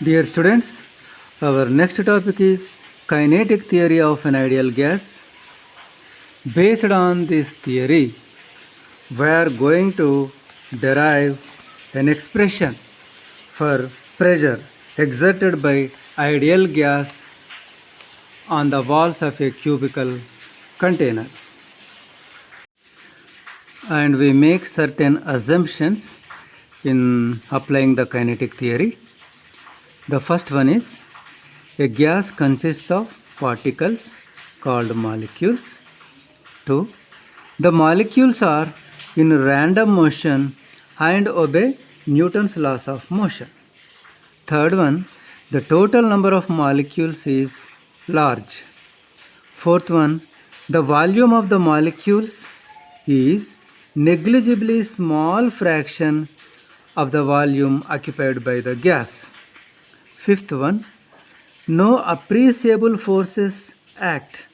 Dear students, our next topic is kinetic theory of an ideal gas. Based on this theory, we are going to derive an expression for pressure exerted by ideal gas on the walls of a cubical container. And we make certain assumptions in applying the kinetic theory. The first one is a gas consists of particles called molecules. 2. The molecules are in random motion and obey Newton's laws of motion. Third one, the total number of molecules is large. Fourth one, the volume of the molecules is negligibly small fraction of the volume occupied by the gas. Fifth one, no appreciable forces act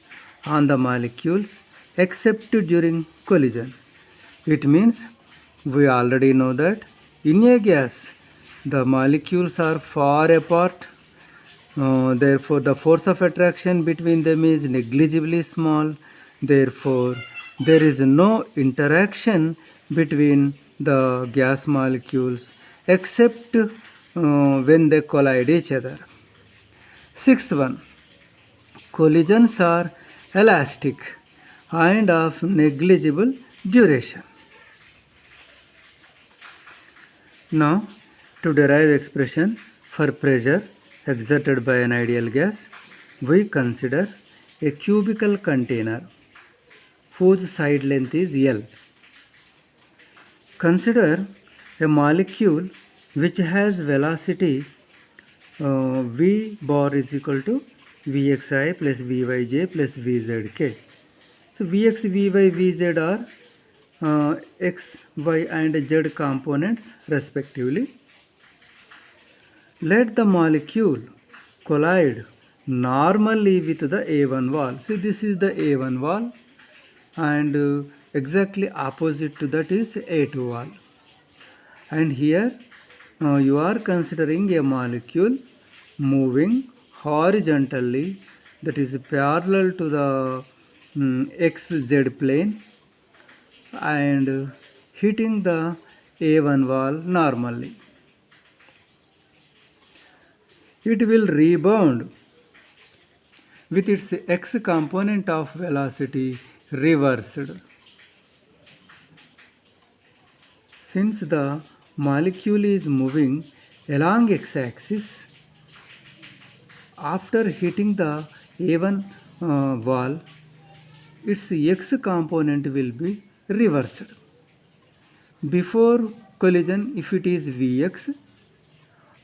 on the molecules except during collision. It means we already know that in a gas the molecules are far apart, therefore the force of attraction between them is negligibly small, therefore there is no interaction between the gas molecules except when they collide each other. Sixth one, collisions are elastic and of negligible duration. Now, to derive expression for pressure exerted by an ideal gas, we consider a cubical container whose side length is L. Consider a molecule which has velocity v bar is equal to vxi plus vyj plus vzk. So vx, vy, vz are x, y and z components respectively. Let the molecule collide normally with the A1 wall. See, this is the A1 wall and exactly opposite to that is A2 wall. And here you are considering a molecule moving horizontally, that is parallel to the xz plane and hitting the A1 wall normally. It will rebound with its x component of velocity reversed. Since the molecule is moving along x-axis, after hitting the A1 wall, its x component will be reversed. Before collision, if it is Vx,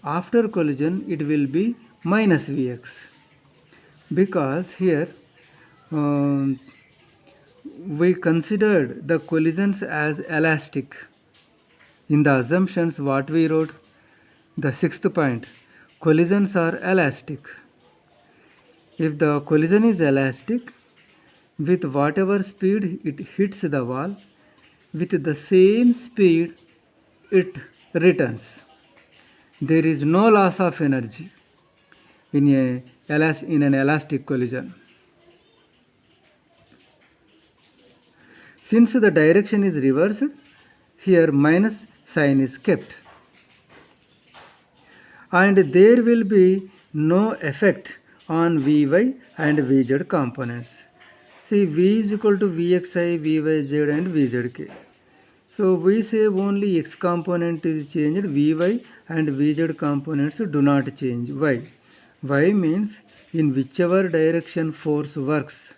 after collision it will be minus Vx, because here we considered the collisions as elastic. In the assumptions what we wrote, the sixth point, collisions are elastic. If the collision is elastic, with whatever speed it hits the wall, with the same speed it returns. There is no loss of energy in an elastic collision. Since the direction is reversed, here minus sign is kept. And there will be no effect on Vy and Vz components. See, V is equal to Vxi, Vyz and Vzk. So we say only x component is changed, Vy and Vz components do not change. Why? Y means in whichever direction force works,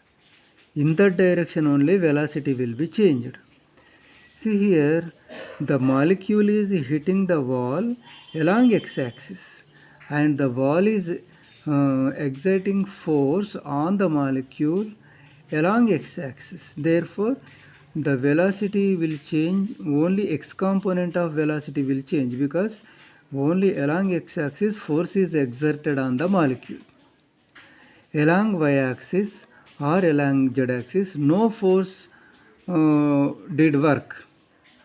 in that direction only velocity will be changed. See here, the molecule is hitting the wall along x-axis and the wall is exerting force on the molecule along x-axis. Therefore, the velocity will change, only x component of velocity will change, because only along x-axis force is exerted on the molecule. Along y-axis or along z-axis, no force did work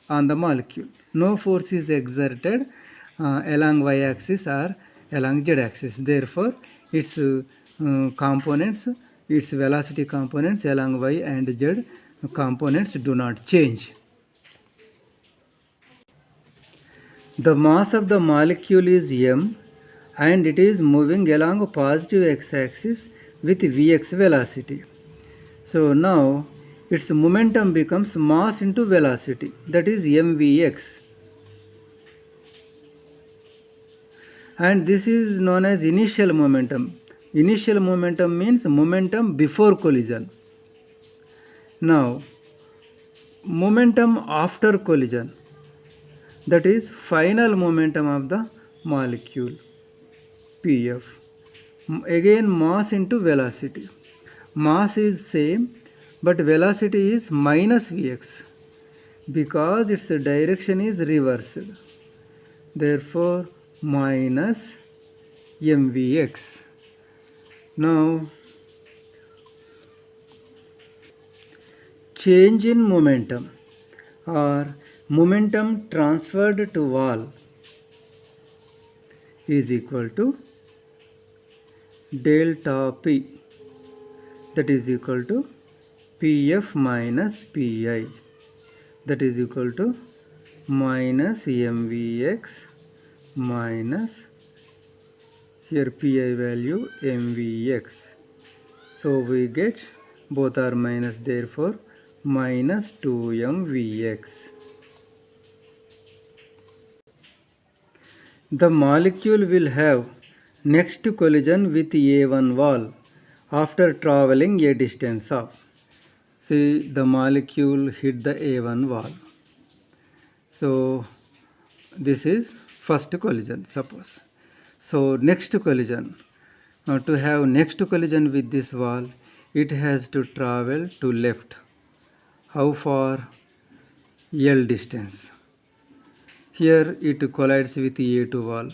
on the molecule. No force is exerted along y-axis or along z axis. Therefore, its components, its velocity components along y and z components do not change. The mass of the molecule is m and it is moving along positive x-axis with vx velocity. So now its momentum becomes mass into velocity, that is mvx. And this is known as initial momentum. Initial momentum means momentum before collision. Now, momentum after collision, that is final momentum of the molecule, Pf. Again mass into velocity. Mass is same, but velocity is minus Vx because its direction is reversed. Therefore, minus mvx. Now, change in momentum or momentum transferred to wall is equal to delta P, that is equal to Pf minus Pi, that is equal to minus mvx minus here Pi value mvx. So we get both are minus, therefore minus 2mvx. The molecule will have next collision with A1 wall after traveling a distance of. See, the molecule hit the A1 wall. So this is first collision, suppose. So next collision, to have next collision with this wall, it has to travel to left. How far? L distance. Here it collides with A2 wall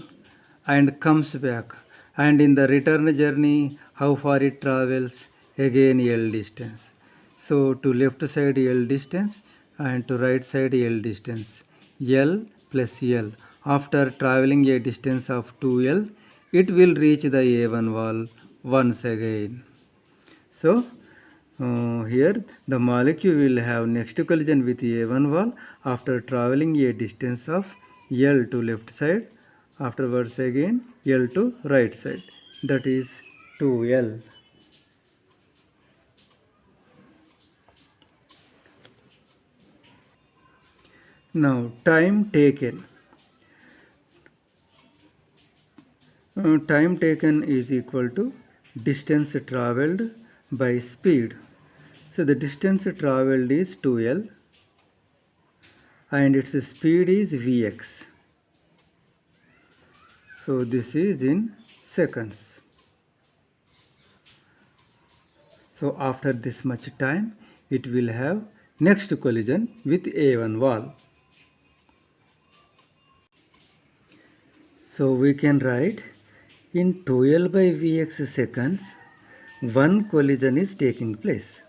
and comes back, and in the return journey how far it travels? Again L distance. So to left side L distance and to right side L distance, L plus L. After traveling a distance of 2L, it will reach the A1 wall once again. So here the molecule will have next collision with A1 wall after traveling a distance of L to left side, afterwards again L to right side, that is 2L. Now time taken. Time taken is equal to distance travelled by speed. So the distance travelled is 2L and its speed is Vx. So this is in seconds. So after this much time, it will have next collision with A1 wall. So we can write in 2L by Vx seconds, one collision is taking place.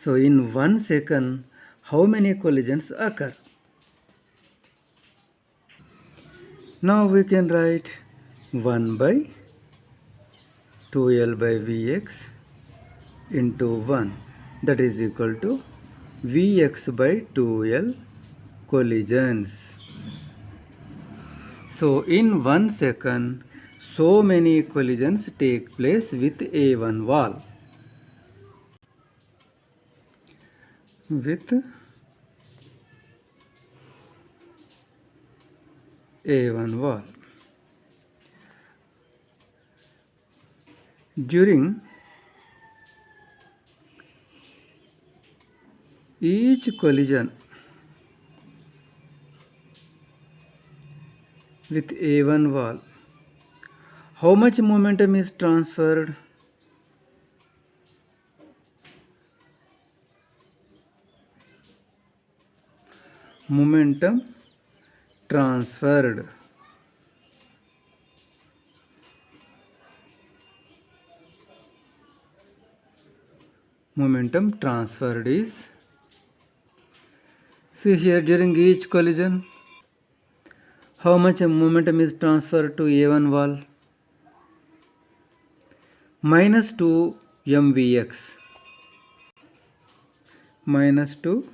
So in 1 second, how many collisions occur? Now we can write 1 by 2L by Vx into 1, that is equal to Vx by 2L collisions. So in 1 second, so many collisions take place with A1 wall. With A1 wall. During each collision with A1 wall, how much momentum is transferred? Momentum transferred. Momentum transferred is, see here during each collision, How much momentum is transferred to A1 wall? Minus 2 mvx. Minus 2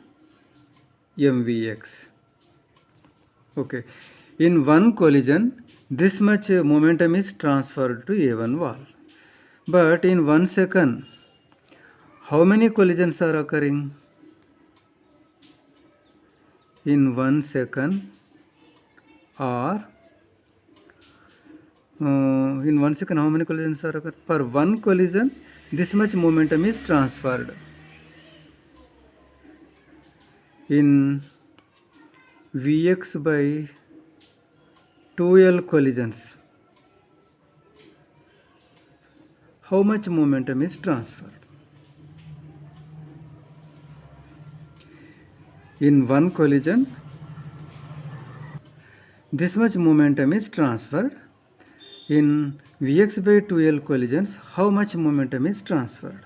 mvx. Okay. In one collision, this much momentum is transferred to A1 wall. But in 1 second, how many collisions are occurring? In 1 second, or in 1 second, how many collisions are occurring? Per one collision, this much momentum is transferred. In Vx by 2L collisions, how much momentum is transferred? In one collision, this much momentum is transferred. In Vx by 2L collisions, how much momentum is transferred?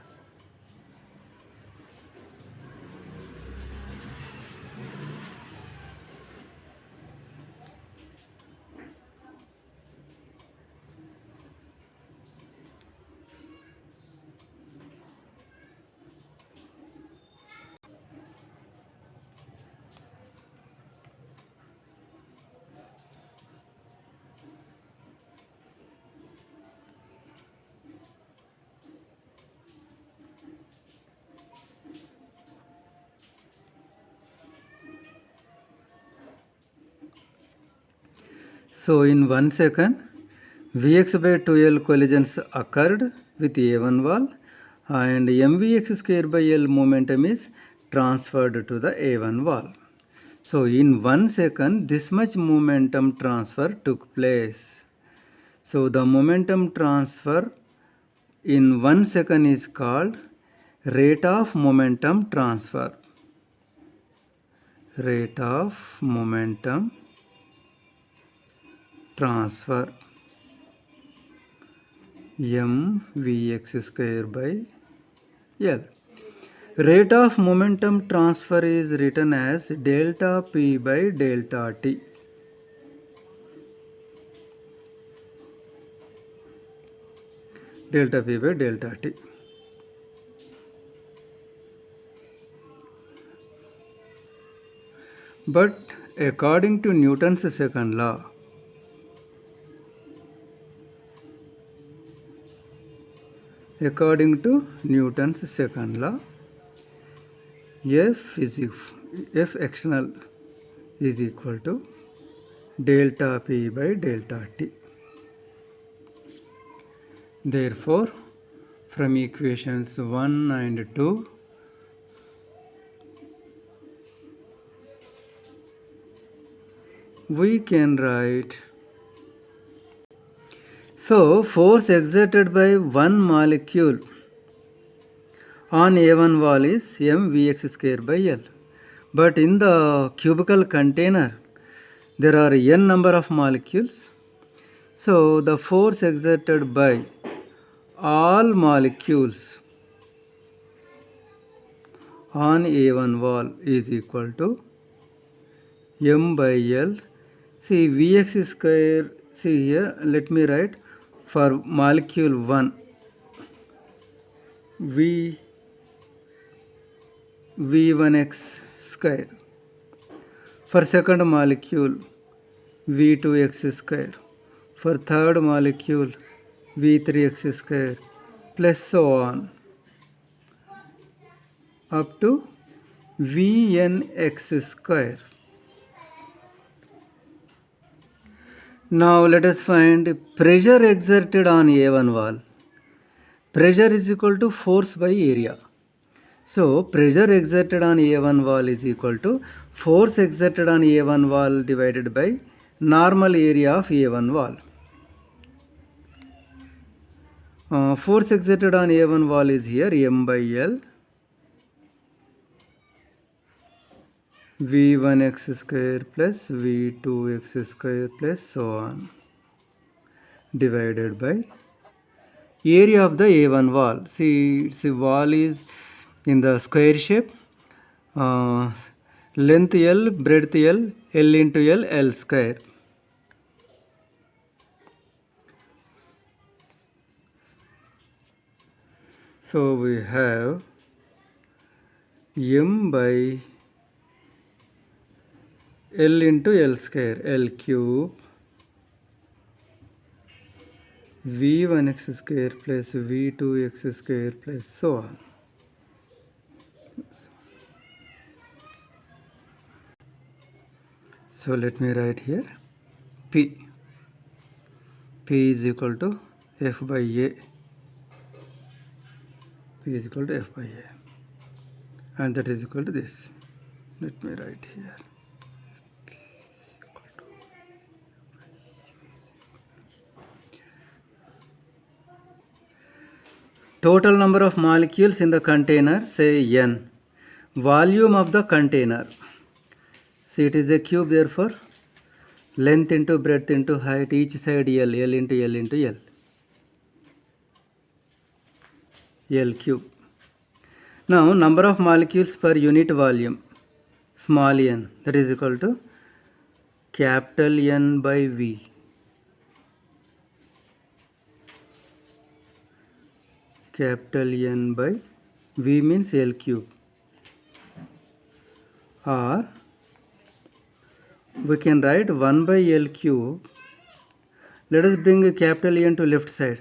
So in 1 second, Vx by 2L collisions occurred with A1 wall, and mvx square by L momentum is transferred to the A1 wall. So in 1 second, this much momentum transfer took place. So the momentum transfer in 1 second is called rate of momentum transfer. Rate of momentum transfer, mvx square by L. Rate of momentum transfer is written as delta P by delta T. Delta P by delta T. But according to Newton's second law, F external is equal to delta P by delta T. Therefore, from equations 1 and 2, we can write, so force exerted by one molecule on A1 wall is mvx square by L. But in the cubical container, there are n number of molecules. So the force exerted by all molecules on A1 wall is equal to m by L. See, Vx square, see here, let me write for molecule 1, V1x square. For second molecule, V2x square. For third molecule, V3x square, plus so on, up to Vnx square. Now let us find pressure exerted on A1 wall. Pressure is equal to force by area. So pressure exerted on A1 wall is equal to force exerted on A1 wall divided by normal area of A1 wall. Force exerted on A1 wall is here m by L, V1x square plus V2x square plus so on, divided by area of the A1 wall. See wall is in the square shape, length L, breadth L, L into L, L square. So we have m by L into L square, L cube V1x square plus V2x square plus so on. So let me write here P. P is equal to F by A. P is equal to F by A. And that is equal to this. Let me write here. Total number of molecules in the container, say N. Volume of the container. See, it is a cube, therefore length into breadth into height, each side L, L into L into L. L cube. Now, number of molecules per unit volume, small n, that is equal to capital N by V. Capital N by V means L cube. Or we can write 1 by L cube. Let us bring a capital N to left side.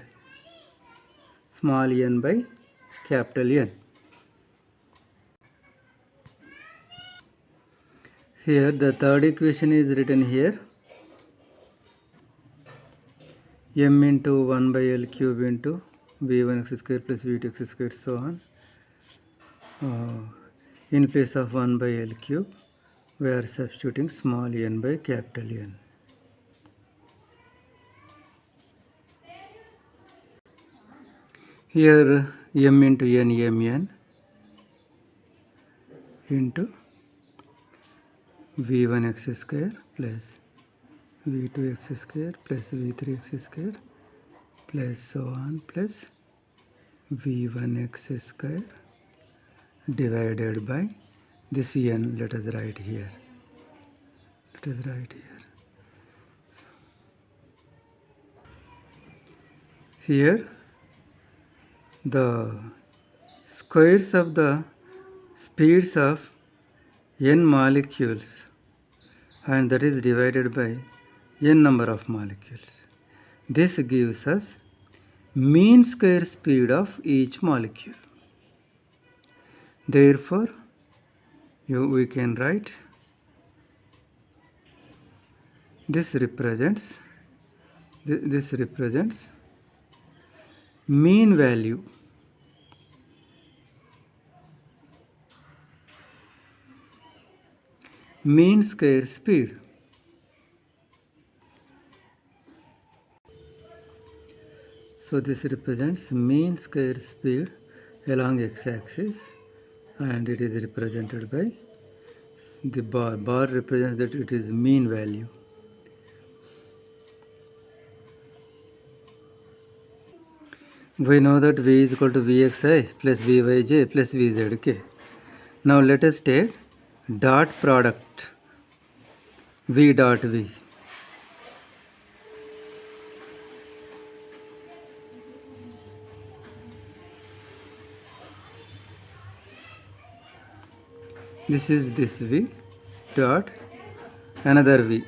Small n by capital N. Here the third equation is written here. M into 1 by L cube into V1x square plus V2x square so on. In place of 1 by L cube, we are substituting small n by capital N. Here m into n, mn into v1x square plus v2x square plus v3x square plus so on plus v1x square divided by this n. Let us write here. Here the squares of the speeds of n molecules, and that is divided by n number of molecules. This gives us mean square speed of each molecule. Therefore, we can write this represents mean value mean square speed. So this represents mean square speed along x-axis, and it is represented by the bar. Bar represents that it is mean value. We know that V is equal to Vxi plus Vyj plus Vzk. Now let us take dot product V dot V. This is this V dot another V.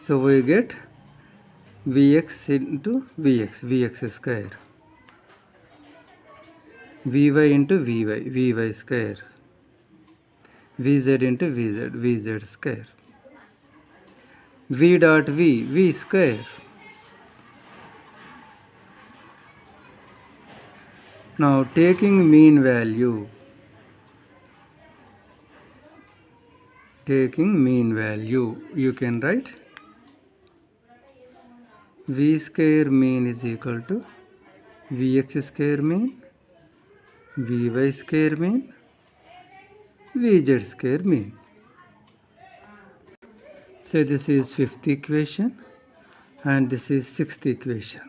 So we get Vx into Vx square, Vy into Vy square, Vz into Vz square, V dot V square. Now taking mean value, you can write V square mean is equal to Vx square mean, Vy square mean, Vz square mean. So this is fifth equation and this is sixth equation.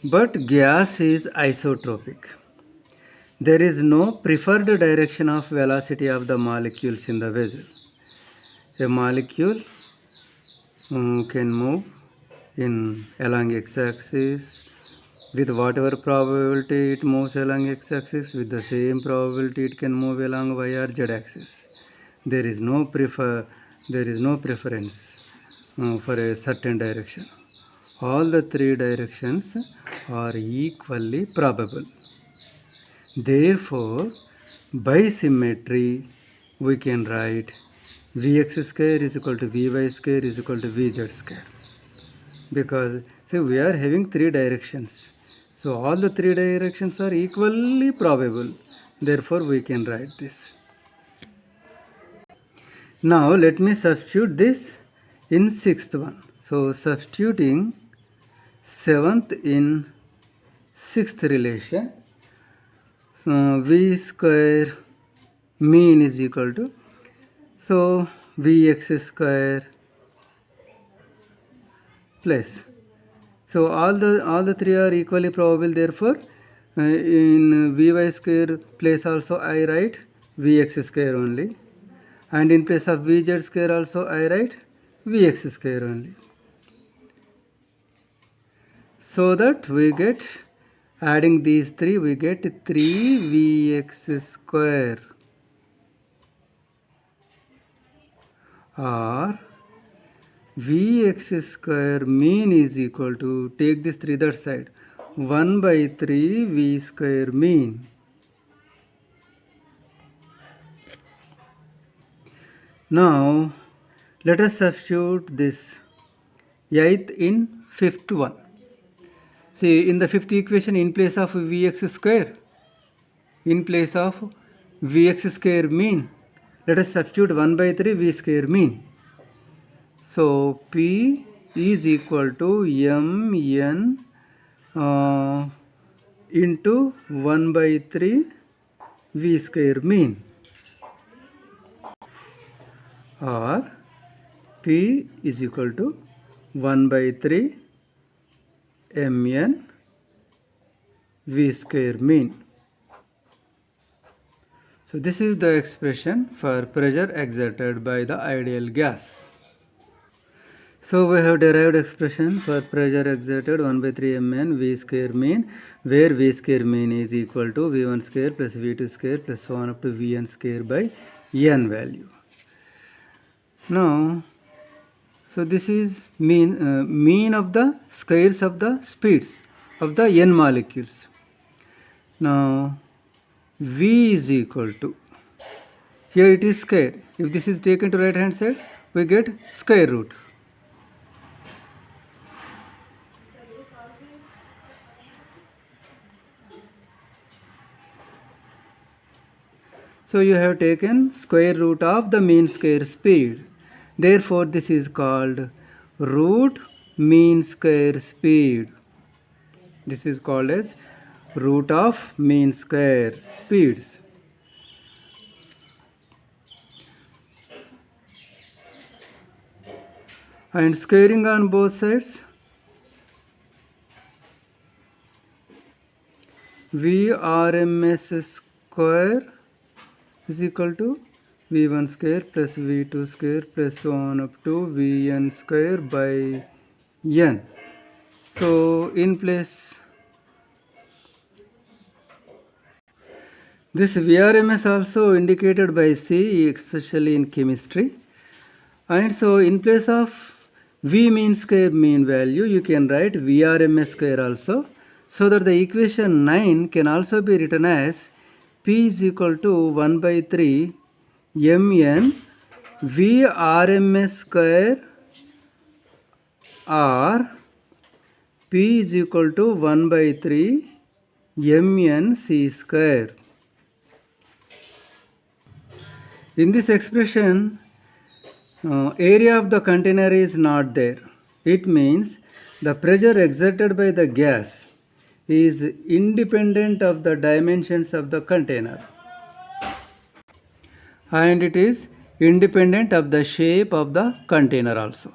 But gas is isotropic. There is no preferred direction of velocity of the molecules in the vessel. a molecule can move in along x-axis with whatever probability it moves along x-axis, with the same probability it can move along y or z-axis. There is no preference for a certain direction. All the three directions are equally probable. Therefore, by symmetry, we can write Vx square is equal to Vy square is equal to Vz square. Because see, we are having three directions. So all the three directions are equally probable. Therefore, we can write this. Now, let me substitute this in sixth one. So, substituting seventh in sixth relation, so V square mean is equal to, so Vx square plus, so all the three are equally probable. Therefore, in Vy square place also I write Vx square only, and in place of Vz square also I write Vx square only, so that we get, adding these three, we get 3Vx square, or Vx square mean is equal to, take this 3 that side, 1 by 3 V square mean. Now, let us substitute this 8th in 5th one. See, in the 5th equation, in place of Vx square, in place of Vx square mean, let us substitute 1 by 3 V square mean. So, P is equal to Mn into 1 by 3 V square mean, or P is equal to 1 by 3 Mn V square mean. So this is the expression for pressure exerted by the ideal gas. So we have derived expression for pressure exerted 1 by 3 Mn V square mean, where V square mean is equal to V1 square plus V2 square plus so on up to Vn square by n value. Now, so this is mean of the squares of the speeds of the n molecules. Now, V is equal to, here it is square. If this is taken to right hand side, we get square root. So you have taken square root of the mean square speed. Therefore, this is called root mean square speed. This is called as root of mean square speeds. And squaring on both sides, Vrms square is equal to V1 square plus V2 square plus so on up to Vn square by n. So in place, this Vrms also indicated by C, especially in chemistry. And so in place of V mean square mean value, you can write Vrms square also, so that the equation 9 can also be written as P is equal to 1 by 3 Mn Vrms square, or P is equal to 1 by 3 Mn C square. In this expression, area of the container is not there. It means the pressure exerted by the gas is independent of the dimensions of the container, and it is independent of the shape of the container also.